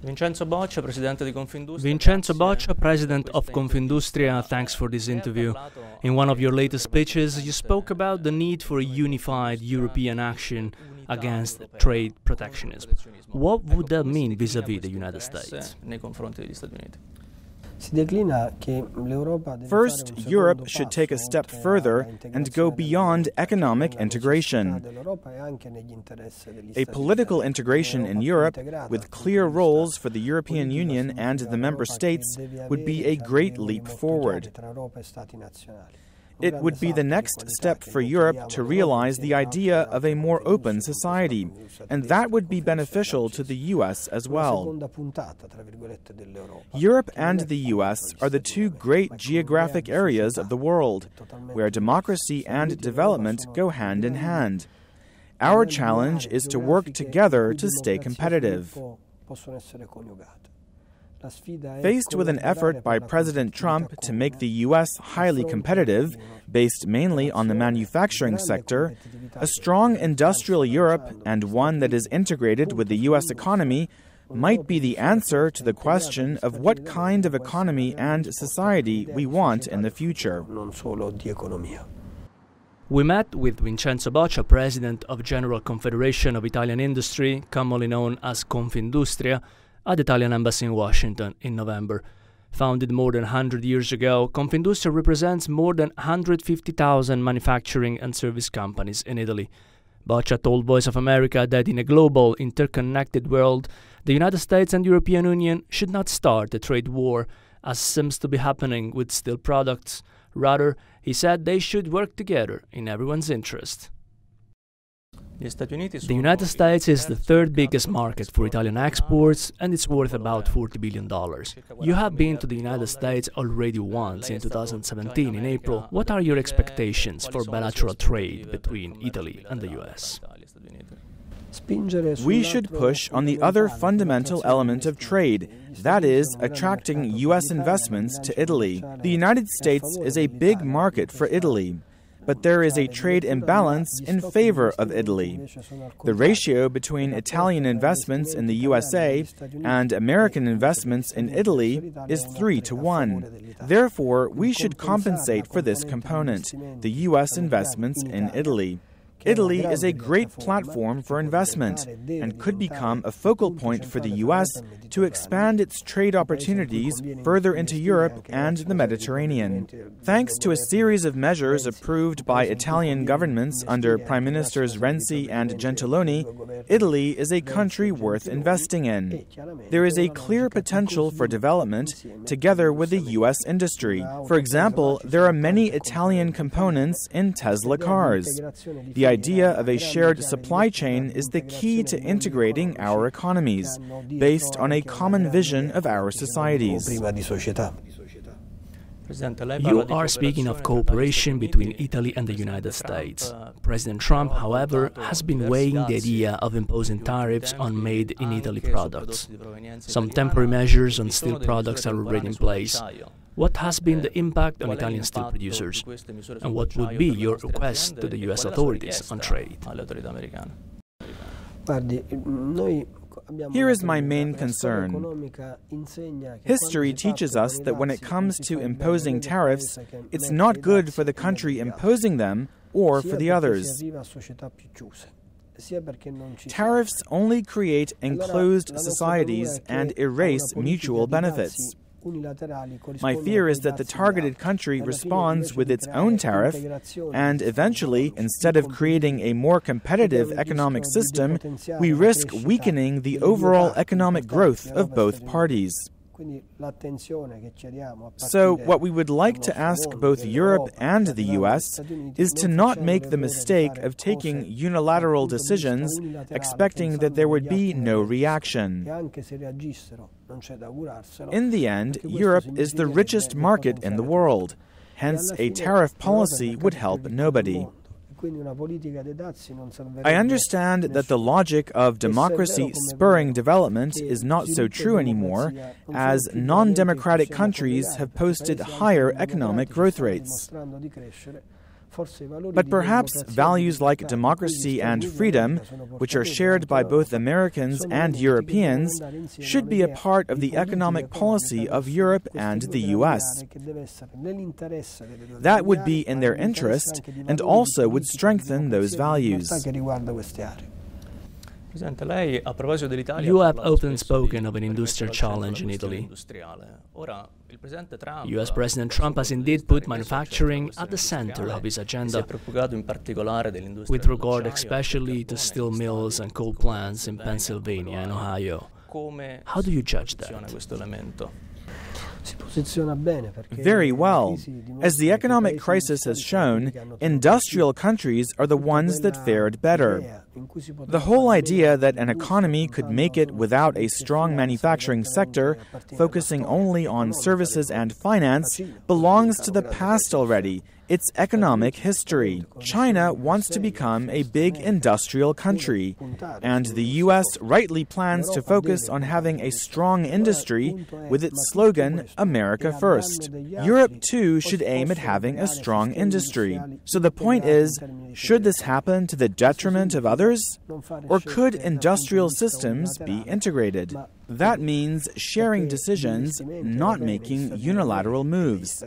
Vincenzo Boccia, President of Confindustria, thanks for this interview. In one of your latest speeches, you spoke about the need for a unified European action against trade protectionism. What would that mean vis-à-vis the United States? First, Europe should take a step further and go beyond economic integration. A political integration in Europe, with clear roles for the European Union and the member states, would be a great leap forward. It would be the next step for Europe to realize the idea of a more open society, and that would be beneficial to the U.S. as well. Europe and the U.S. are the two great geographic areas of the world, where democracy and development go hand in hand. Our challenge is to work together to stay competitive. Faced with an effort by President Trump to make the U.S. highly competitive, based mainly on the manufacturing sector, a strong industrial Europe and one that is integrated with the U.S. economy might be the answer to the question of what kind of economy and society we want in the future. We met with Vincenzo Boccia, President of General Confederation of Italian Industry, commonly known as Confindustria, at the Italian Embassy in Washington in November. Founded more than 100 years ago, Confindustria represents more than 150,000 manufacturing and service companies in Italy. Boccia told Voice of America that in a global, interconnected world, the United States and European Union should not start a trade war, as seems to be happening with steel products. Rather, he said they should work together in everyone's interest. The United States is the third biggest market for Italian exports, and it's worth about $40 billion. You have been to the United States already once in 2017 in April. What are your expectations for bilateral trade between Italy and the US? We should push on the other fundamental element of trade, that is, attracting U.S. investments to Italy. The United States is a big market for Italy, but there is a trade imbalance in favor of Italy. The ratio between Italian investments in the USA and American investments in Italy is 3-to-1. Therefore, we should compensate for this component, the U.S. investments in Italy. Italy is a great platform for investment and could become a focal point for the U.S. to expand its trade opportunities further into Europe and the Mediterranean. Thanks to a series of measures approved by Italian governments under Prime Ministers Renzi and Gentiloni, Italy is a country worth investing in. There is a clear potential for development together with the U.S. industry. For example, there are many Italian components in Tesla cars. The idea of a shared supply chain is the key to integrating our economies, based on a common vision of our societies. You are speaking of cooperation between Italy and the United States. President Trump, however, has been weighing the idea of imposing tariffs on made-in-Italy products. Some temporary measures on steel products are already in place. What has been the impact on Italian steel producers? And what would be your request to the U.S. authorities on trade? Here is my main concern. History teaches us that when it comes to imposing tariffs, it's not good for the country imposing them or for the others. Tariffs only create enclosed societies and erase mutual benefits. My fear is that the targeted country responds with its own tariff, and eventually, instead of creating a more competitive economic system, we risk weakening the overall economic growth of both parties. So, what we would like to ask both Europe and the US is to not make the mistake of taking unilateral decisions, expecting that there would be no reaction. In the end, Europe is the richest market in the world. Hence, a tariff policy would help nobody. I understand that the logic of democracy spurring development is not so true anymore, as non-democratic countries have posted higher economic growth rates. But perhaps values like democracy and freedom, which are shared by both Americans and Europeans, should be a part of the economic policy of Europe and the US. That would be in their interest and also would strengthen those values. You have often spoken of an industrial challenge in Italy. US President Trump has indeed put manufacturing at the center of his agenda, with regard especially to steel mills and coal plants in Pennsylvania and Ohio. How do you judge that? Very well. As the economic crisis has shown, industrial countries are the ones that fared better. The whole idea that an economy could make it without a strong manufacturing sector, focusing only on services and finance, belongs to the past already. It's economic history. China wants to become a big industrial country, and the U.S. rightly plans to focus on having a strong industry with its slogan, America First. Europe, too, should aim at having a strong industry. So the point is, should this happen to the detriment of others? Or could industrial systems be integrated? That means sharing decisions, not making unilateral moves.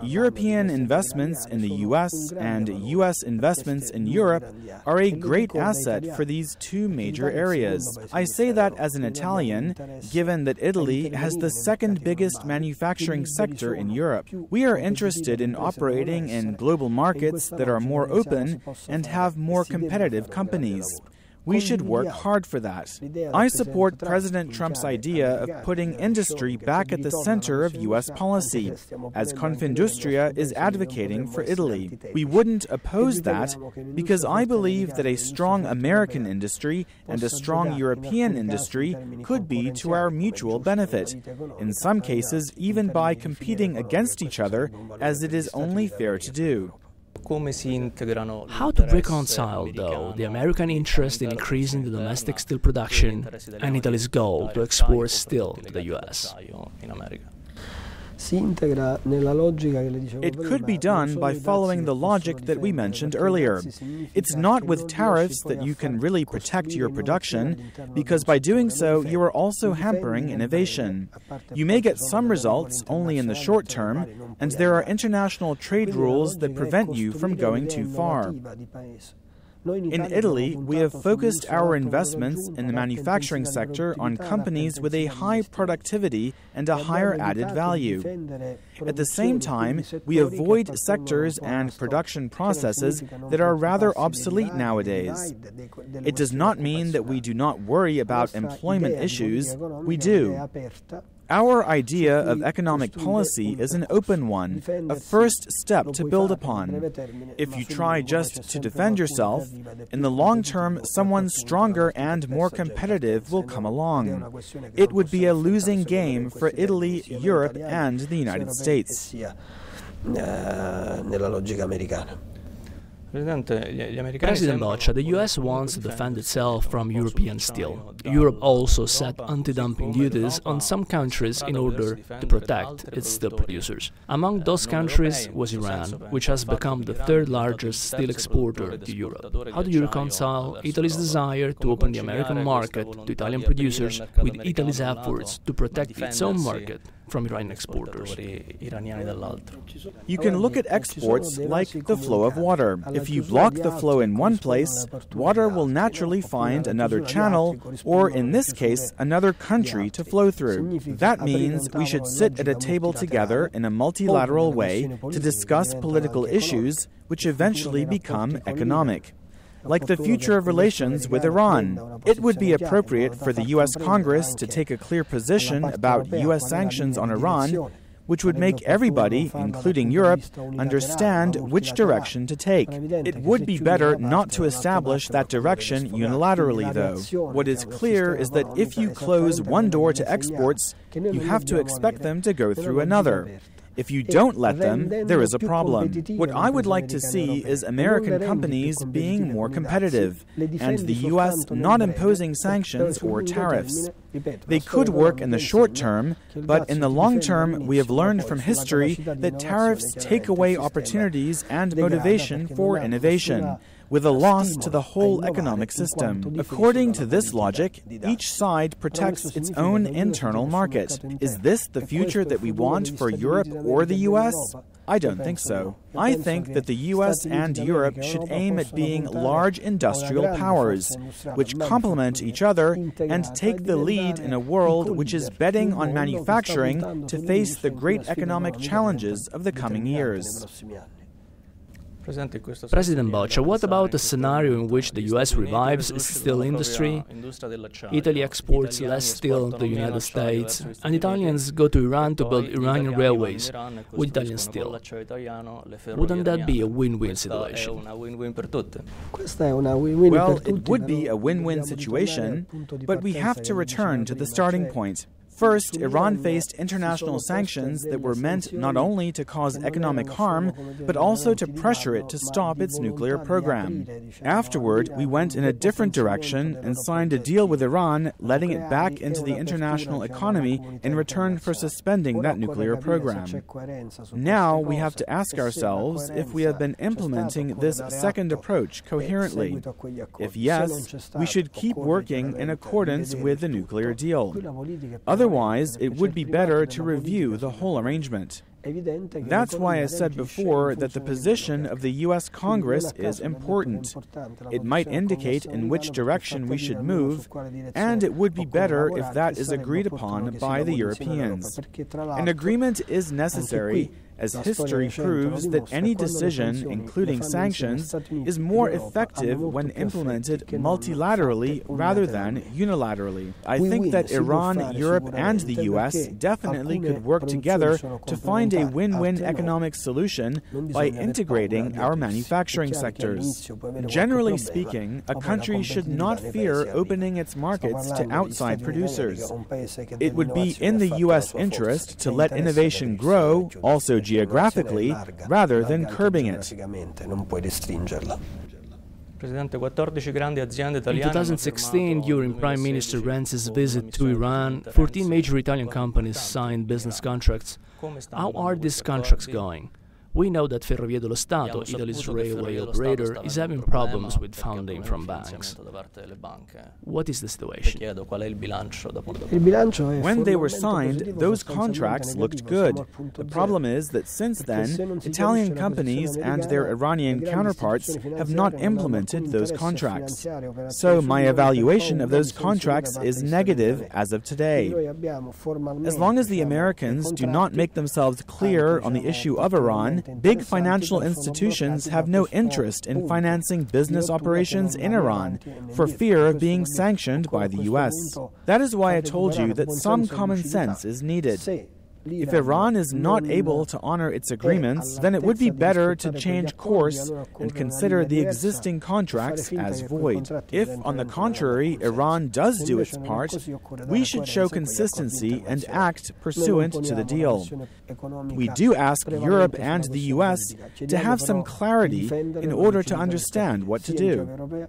European investments in the U.S. and U.S. investments in Europe are a great asset for these two major areas. I say that as an Italian, given that Italy has the second biggest manufacturing sector in Europe. We are interested in operating in global markets that are more open and have more competitive companies. We should work hard for that. I support President Trump's idea of putting industry back at the center of U.S. policy, as Confindustria is advocating for Italy. We wouldn't oppose that because I believe that a strong American industry and a strong European industry could be to our mutual benefit, in some cases even by competing against each other, as it is only fair to do. How to reconcile, though, the American interest in increasing the domestic steel production and Italy's goal to export steel to the US? It could be done by following the logic that we mentioned earlier. It's not with tariffs that you can really protect your production, because by doing so, you are also hampering innovation. You may get some results only in the short term, and there are international trade rules that prevent you from going too far. In Italy, we have focused our investments in the manufacturing sector on companies with a high productivity and a higher added value. At the same time, we avoid sectors and production processes that are rather obsolete nowadays. It does not mean that we do not worry about employment issues. We do. Our idea of economic policy is an open one, a first step to build upon. If you try just to defend yourself, in the long term, someone stronger and more competitive will come along. It would be a losing game for Italy, Europe, and the United States. President Boccia, the US wants to defend itself from European steel. Europe also set anti-dumping duties on some countries in order to protect its steel producers. Among those countries was Iran, which has become the third largest steel exporter to Europe. How do you reconcile Italy's desire to open the American market to Italian producers with Italy's efforts to protect its own market from Iranian exporters? You can look at exports like the flow of water. If you block the flow in one place, water will naturally find another channel, or in this case, another country to flow through. That means we should sit at a table together in a multilateral way to discuss political issues which eventually become economic. Like the future of relations with Iran. It would be appropriate for the U.S. Congress to take a clear position about U.S. sanctions on Iran, which would make everybody, including Europe, understand which direction to take. It would be better not to establish that direction unilaterally, though. What is clear is that if you close one door to exports, you have to expect them to go through another. If you don't let them, there is a problem. What I would like to see is American companies being more competitive, and the U.S. not imposing sanctions or tariffs. They could work in the short term, but in the long term, we have learned from history that tariffs take away opportunities and motivation for innovation, with a loss to the whole economic system. According to this logic, each side protects its own internal market. Is this the future that we want for Europe or the U.S.? I don't think so. I think that the U.S. and Europe should aim at being large industrial powers, which complement each other and take the lead in a world which is betting on manufacturing to face the great economic challenges of the coming years. President Boccia, what about a scenario in which the US revives its steel industry, Italy exports less steel to the United States, and Italians go to Iran to build Iranian railways with Italian steel? Wouldn't that be a win-win situation? Well, it would be a win-win situation, but we have to return to the starting point. First, Iran faced international sanctions that were meant not only to cause economic harm, but also to pressure it to stop its nuclear program. Afterward, we went in a different direction and signed a deal with Iran, letting it back into the international economy in return for suspending that nuclear program. Now, we have to ask ourselves if we have been implementing this second approach coherently. If yes, we should keep working in accordance with the nuclear deal. Otherwise, it would be better to review the whole arrangement. That's why I said before that the position of the U.S. Congress is important. It might indicate in which direction we should move, and it would be better if that is agreed upon by the Europeans. An agreement is necessary, as history proves that any decision, including sanctions, is more effective when implemented multilaterally rather than unilaterally. I think that Iran, Europe, and the U.S. definitely could work together to find a win-win economic solution by integrating our manufacturing sectors. Generally speaking, a country should not fear opening its markets to outside producers. It would be in the U.S. interest to let innovation grow, also geographically, rather than curbing it. In 2016, during Prime Minister Renzi's visit to Iran, 14 major Italian companies signed business contracts. How are these contracts going? We know that Ferrovie dello Stato, Italy's railway operator, is having problems with funding from banks. What is the situation? When they were signed, those contracts looked good. The problem is that since then, Italian companies and their Iranian counterparts have not implemented those contracts. So my evaluation of those contracts is negative as of today. As long as the Americans do not make themselves clear on the issue of Iran, big financial institutions have no interest in financing business operations in Iran for fear of being sanctioned by the U.S. That is why I told you that some common sense is needed. If Iran is not able to honor its agreements, then it would be better to change course and consider the existing contracts as void. If, on the contrary, Iran does do its part, we should show consistency and act pursuant to the deal. We do ask Europe and the U.S. to have some clarity in order to understand what to do.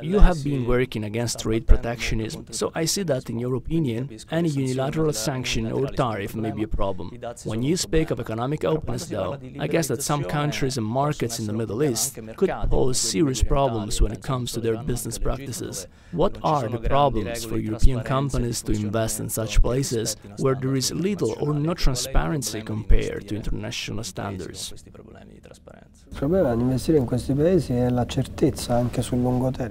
You have been working against trade protectionism, so I see that, in your opinion, any unilateral sanction or tariff may be a problem. When you speak of economic openness, though, I guess that some countries and markets in the Middle East could pose serious problems when it comes to their business practices. What are the problems for European companies to invest in such places where there is little or no transparency compared to international standards?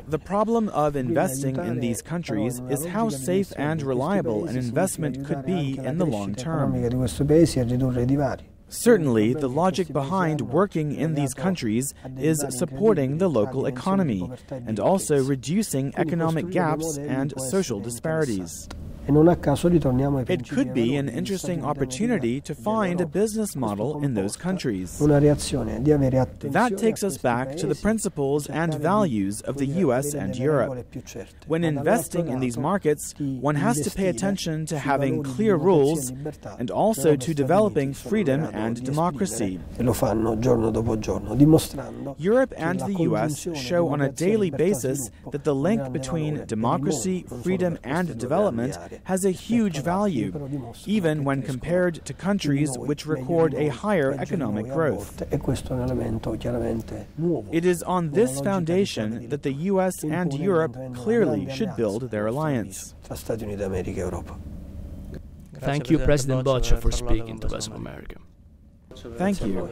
The problem of investing in these countries is how safe and reliable an investment could be in the long term. Certainly, the logic behind working in these countries is supporting the local economy and also reducing economic gaps and social disparities. It could be an interesting opportunity to find a business model in those countries. That takes us back to the principles and values of the US and Europe. When investing in these markets, one has to pay attention to having clear rules and also to developing freedom and democracy. Europe and the US show on a daily basis that the link between democracy, freedom, and development has a huge value, even when compared to countries which record a higher economic growth. It is on this foundation that the US and Europe clearly should build their alliance. Thank you, President Boccia, for speaking to Voice of America. Thank you.